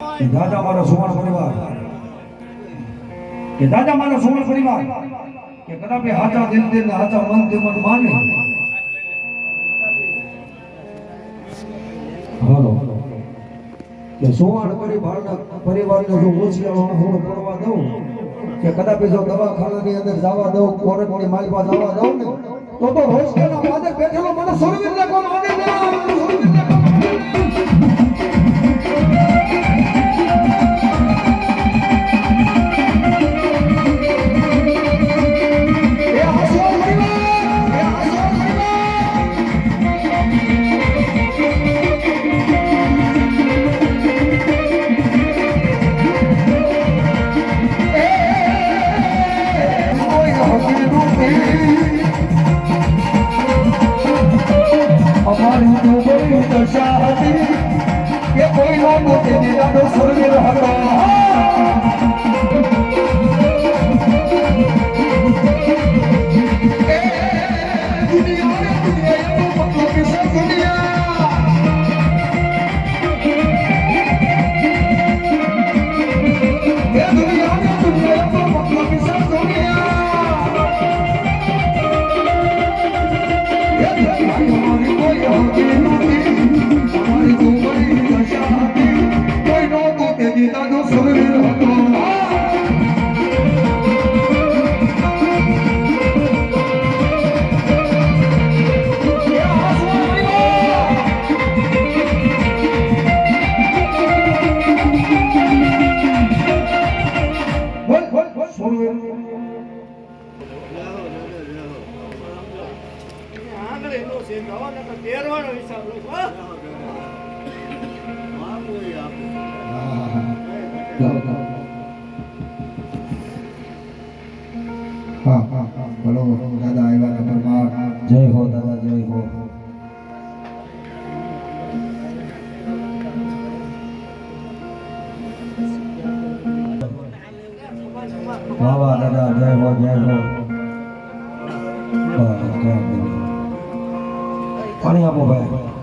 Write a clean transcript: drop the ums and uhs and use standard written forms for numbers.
દાદા મારો સુવર્ણ પરિવાર કે દાદા મારો સુવર્ણ પરિવાર કે કદાપી હાચા દિલ ને હાચા મન થી મન માને હાલો કે સુવર્ણ પરિવારને જો ઓછિયાળો હું પડવા દઉં કે કદાપી જો દવાખાનાની અંદર જવા દઉં કોરટની માલપા જવા દઉં ને તો રોજકેના માદે બેઠેલો મને સુરવીરને કોણ આને ના સુરવીરને कोई लोग तेरे दादो सुरवीर हतो दुनिया तो पत्तों की सब दुनिया ये दुनिया तो पत्तों की सब दुनिया ये हमारी कोई होती नहीं हमारी दादो सुरवीर हतो બોલો દાદા આવ્યા પરમાર જય હો દાદા જય હો વાહ દાદા જય હો પાણી આપો ભાઈ